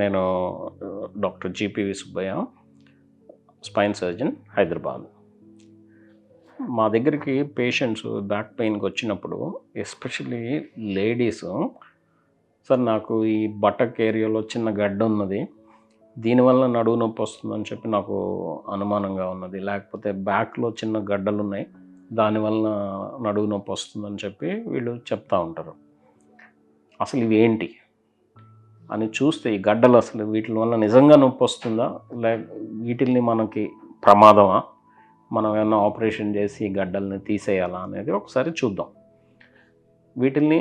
నేను doctor GPV Subbaiah, spine surgeon, Hyderabad. మా దగ్గరికి పేషెంట్స్ బ్యాక్ పెయిన్కి వచ్చినప్పుడు ఎస్పెషల్లీ లేడీస్, సార్ నాకు ఈ బటక్ ఏరియాలో చిన్న గడ్డ ఉన్నది, దీనివల్ల నడువు నొప్పి వస్తుందని చెప్పి నాకు అనుమానంగా ఉన్నది, లేకపోతే బ్యాక్లో చిన్న గడ్డలు ఉన్నాయి దానివల్ల నడువు నొప్పి వస్తుందని చెప్పి వీళ్ళు చెప్తూ ఉంటారు. అసలు ఇవి ఏంటి అని చూస్తే ఈ గడ్డలు అసలు వీటి వల్ల నిజంగా నొప్పి వస్తుందా, వీటిల్ని మనకి ప్రమాదమా, మనం ఏమన్నా ఆపరేషన్ చేసి ఈ గడ్డల్ని తీసేయాలా అనేది ఒకసారి చూద్దాం. వీటిల్ని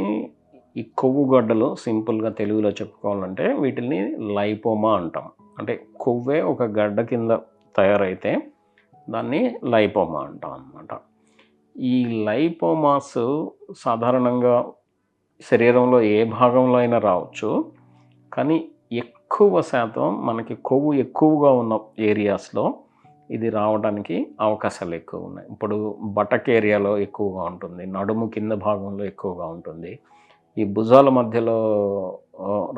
ఈ కొవ్వు గడ్డలు సింపుల్గా తెలుగులో చెప్పుకోవాలంటే వీటిల్ని లైపోమా అంటాం. అంటే కొవ్వే ఒక గడ్డ కింద తయారైతే దాన్ని లైపోమా అంటాం అన్నమాట. ఈ లైపోమాస్ సాధారణంగా శరీరంలో ఏ భాగంలో అయినా రావచ్చు, కానీ ఎక్కువ శాతం మనకి కొవ్వు ఎక్కువగా ఉన్న ఏరియాస్లో ఇది రావడానికి అవకాశాలు ఎక్కువ ఉన్నాయి. ఇప్పుడు బటక్ ఏరియాలో ఎక్కువగా ఉంటుంది, నడుము కింద భాగంలో ఎక్కువగా ఉంటుంది, ఈ భుజాల మధ్యలో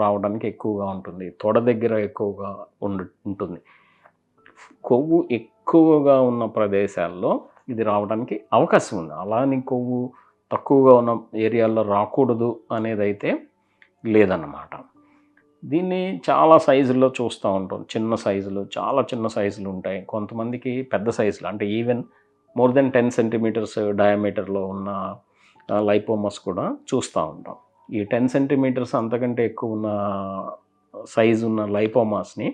రావడానికి ఎక్కువగా ఉంటుంది, తొడ దగ్గర ఎక్కువగా ఉంటుంది. కొవ్వు ఎక్కువగా ఉన్న ప్రదేశాల్లో ఇది రావడానికి అవకాశం ఉంది. అలాని కొవ్వు తక్కువగా ఉన్న ఏరియాల్లో రాకూడదు అనేది అయితే లేదన్నమాట. దీన్ని చాలా సైజుల్లో చూస్తూ ఉంటాం. చిన్న సైజులు, చాలా చిన్న సైజులు ఉంటాయి, కొంతమందికి పెద్ద సైజులు అంటే ఈవెన్ మోర్ దెన్ 10 సెంటీమీటర్స్ డయామీటర్లో ఉన్న లైపోమాస్ కూడా చూస్తూ ఉంటాం. ఈ 10 సెంటీమీటర్స్ అంతకంటే ఎక్కువ ఉన్న సైజు ఉన్న లైపోమాస్ని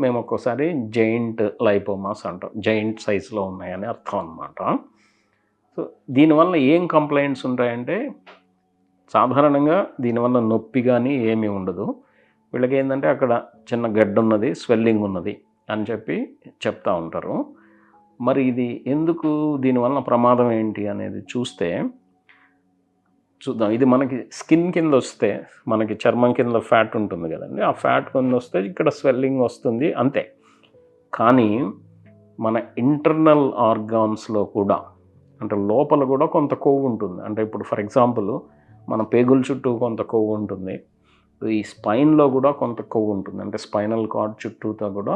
మేము ఒక్కోసారి జైంట్ లైపోమాస్ అంటాం. జైంట్ సైజులో ఉన్నాయని అర్థం అన్నమాట. సో దీనివల్ల ఏం కంప్లైంట్స్ ఉంటాయంటే సాధారణంగా దీనివల్ల నొప్పి కానీ ఏమీ ఉండదు. వీళ్ళకి ఏంటంటే అక్కడ చిన్న గడ్డ ఉన్నది, స్వెల్లింగ్ ఉన్నది అని చెప్పి చెప్తూ ఉంటారు. మరి ఇది ఎందుకు, దీనివల్ల ప్రమాదం ఏంటి అనేది చూద్దాం. ఇది మనకి స్కిన్ కింద వస్తే, మనకి చర్మం కింద ఫ్యాట్ ఉంటుంది కదండి, ఆ ఫ్యాట్ కింద వస్తే ఇక్కడ స్వెల్లింగ్ వస్తుంది అంతే. కానీ మన ఇంటర్నల్ ఆర్గాన్స్లో కూడా, అంటే లోపల కూడా కొంత కొవ్వు ఉంటుంది. అంటే ఇప్పుడు ఫర్ ఎగ్జాంపుల్ మన పేగుల చుట్టూ కొంత కొవ్వు ఉంటుంది, ఈ స్పైన్లో కూడా కొంత కొవ్వు ఉంటుంది, అంటే స్పైనల్ కార్డ్ చుట్టూతో కూడా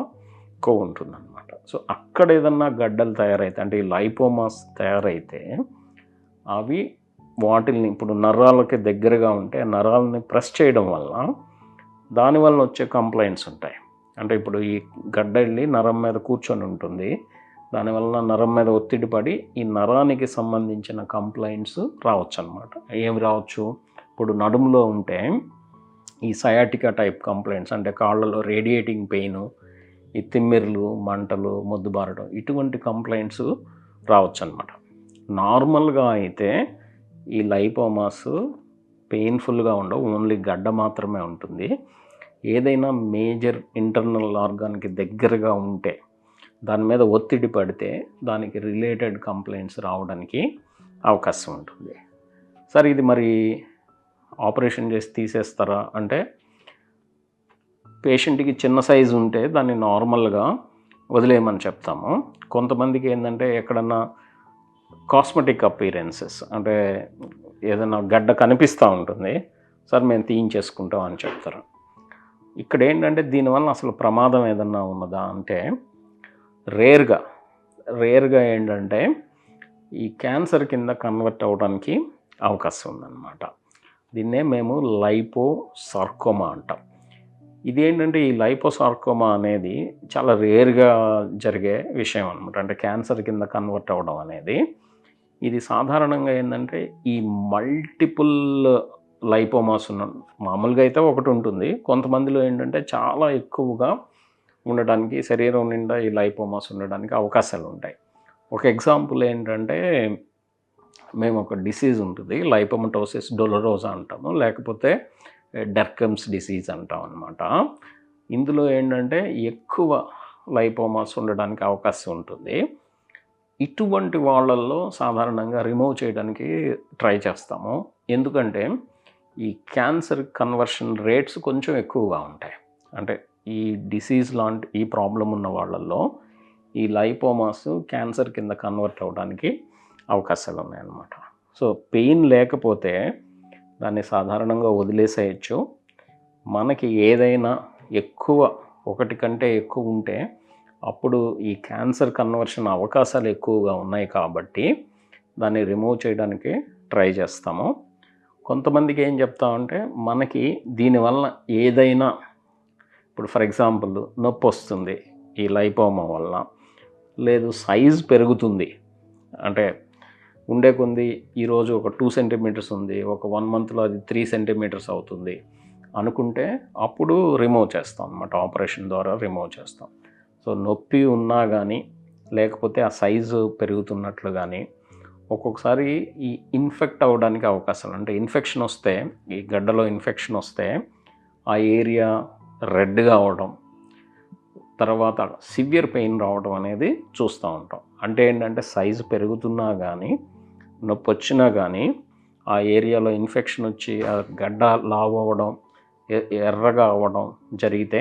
కొవ్వు ఉంటుంది అన్నమాట. సో అక్కడ ఏదన్నా గడ్డలు తయారైతే, అంటే ఈ లైపోమాస్ తయారైతే అవి వాటిల్ని ఇప్పుడు నరాలకి దగ్గరగా ఉంటే నరాలని ప్రెస్ చేయడం వల్ల దానివల్ల వచ్చే కంప్లైంట్స్ ఉంటాయి. అంటే ఇప్పుడు ఈ గడ్డ వెళ్ళి నరం మీద కూర్చొని ఉంటుంది, దానివల్ల నరం మీద ఒత్తిడి పడి ఈ నరానికి సంబంధించిన కంప్లైంట్స్ రావచ్చు అన్నమాట. ఏమి రావచ్చు, ఇప్పుడు నడుములో ఉంటే ఈ సయాటికా టైప్ కంప్లైంట్స్, అంటే కాళ్ళలో రేడియేటింగ్ పెయిన్, ఈ తిమ్మిర్లు, మంటలు, మొద్దుబారడం, ఇటువంటి కంప్లైంట్స్ రావచ్చు అన్నమాట. నార్మల్గా అయితే ఈ లైపోమాస్ పెయిన్ఫుల్గా ఉండవు, ఓన్లీ గడ్డ మాత్రమే ఉంటుంది. ఏదైనా మేజర్ ఇంటర్నల్ ఆర్గాన్కి దగ్గరగా ఉంటే దాని మీద ఒత్తిడి పడితే దానికి రిలేటెడ్ కంప్లైంట్స్ రావడానికి అవకాశం ఉంటుంది. సరే, ఇది మరి ఆపరేషన్ చేసి తీసేస్తారా అంటే, పేషెంట్కి చిన్న సైజు ఉంటే దాన్ని నార్మల్గా వదిలేయమని చెప్తాము. కొంతమందికి ఏంటంటే ఎక్కడన్నా కాస్మెటిక్ అపీరెన్సెస్, అంటే ఏదైనా గడ్డ కనిపిస్తూ ఉంటుంది, సార్ మేము తీయించేసుకుంటాం అని చెప్తారు. ఇక్కడ ఏంటంటే దీనివల్ల అసలు ప్రమాదం ఏదన్నా ఉన్నదా అంటే రేర్గా ఏంటంటే ఈ క్యాన్సర్ కింద కన్వర్ట్ అవ్వడానికి అవకాశం ఉందన్నమాట. దీన్నే మేము లైపోసార్కోమా అంటాం. ఇదేంటంటే ఈ లైపోసార్కోమా అనేది చాలా రేర్గా జరిగే విషయం అనమాట. అంటే క్యాన్సర్ కింద కన్వర్ట్ అవ్వడం అనేది, ఇది సాధారణంగా ఏంటంటే ఈ మల్టిపుల్ లైపోమాస్ ఉన్న, మామూలుగా అయితే ఒకటి ఉంటుంది, కొంతమందిలో ఏంటంటే చాలా ఎక్కువగా ఉండడానికి, శరీరం నిండా ఈ లైపోమాస్ ఉండడానికి అవకాశాలు ఉంటాయి. ఒక ఎగ్జాంపుల్ ఏంటంటే, మేము ఒక డిసీజ్ ఉంటుంది, లైపోమటోసిస్ డొలరోసా అంటాము, లేకపోతే డెర్కమ్స్ డిసీజ్ అంటాం అన్నమాట. ఇందులో ఏంటంటే ఎక్కువ లైపోమాస్ ఉండడానికి అవకాశం ఉంటుంది. ఇటువంటి వాళ్ళల్లో సాధారణంగా రిమూవ్ చేయడానికి ట్రై చేస్తాము. ఎందుకంటే ఈ క్యాన్సర్ కన్వర్షన్ రేట్స్ కొంచెం ఎక్కువగా ఉంటాయి. అంటే ఈ డిసీజ్ లాంటి ఈ ప్రాబ్లం ఉన్న వాళ్ళల్లో ఈ లైపోమాస్ క్యాన్సర్ కింద కన్వర్ట్ అవ్వడానికి అవకాశాలు ఉన్నాయన్నమాట. సో పెయిన్ లేకపోతే దాన్ని సాధారణంగా వదిలేసేయచ్చు. మనకి ఏదైనా ఎక్కువ ఒకటి కంటే ఎక్కువ ఉంటే అప్పుడు ఈ క్యాన్సర్ కన్వర్షన్ అవకాశాలు ఎక్కువగా ఉన్నాయి కాబట్టి దాన్ని రిమూవ్ చేయడానికి ట్రై చేస్తాము. కొంతమందికి ఏం చెప్తామంటే మనకి దీనివల్ల ఏదైనా ఇప్పుడు ఫర్ ఎగ్జాంపుల్ నొప్పి వస్తుంది ఈ లైపోమా వల్ల, లేదు సైజ్ పెరుగుతుంది అంటే ఉండే కొంది ఈరోజు ఒక 2 సెంటీమీటర్స్ ఉంది, ఒక 1 మంత్లో అది 3 సెంటీమీటర్స్ అవుతుంది అనుకుంటే అప్పుడు రిమూవ్ చేస్తాం అన్నమాట, ఆపరేషన్ ద్వారా రిమూవ్ చేస్తాం. సో నొప్పి ఉన్నా కానీ లేకపోతే ఆ సైజు పెరుగుతున్నట్లు కానీ ఒక్కొక్కసారి ఈ ఇన్ఫెక్ట్ అవ్వడానికి అవకాశాలు, అంటే ఇన్ఫెక్షన్ వస్తే ఈ గడ్డలో ఇన్ఫెక్షన్ వస్తే ఆ ఏరియా రెడ్గా అవడం, తర్వాత సివియర్ పెయిన్ రావడం అనేది చూస్తూ ఉంటాం. అంటే ఏంటంటే సైజు పెరుగుతున్నా కానీ నొప్పి వచ్చినా కానీ ఆ ఏరియాలో ఇన్ఫెక్షన్ వచ్చి ఆ గడ్డ లావు అవ్వడం, ఎర్రగా అవ్వడం జరిగితే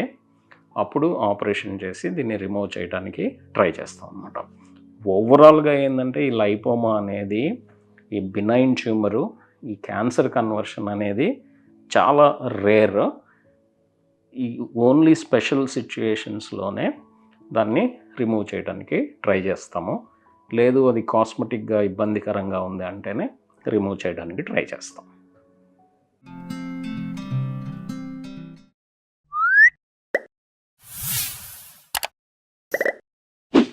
అప్పుడు ఆపరేషన్ చేసి దీన్ని రిమూవ్ చేయడానికి ట్రై చేస్తాం అన్నమాట. ఓవరాల్గా ఏంటంటే ఈ లైపోమా అనేది ఈ బినైన్ ట్యూమరు, ఈ క్యాన్సర్ కన్వర్షన్ అనేది చాలా రేర్. ఈ ఓన్లీ స్పెషల్ సిచ్యుయేషన్స్లోనే దాన్ని రిమూవ్ చేయడానికి ట్రై చేస్తాము. లేదు అది కాస్మెటిక్గా ఇబ్బందికరంగా ఉంది అంటేనే రిమూవ్ చేయడానికి ట్రై చేస్తాం.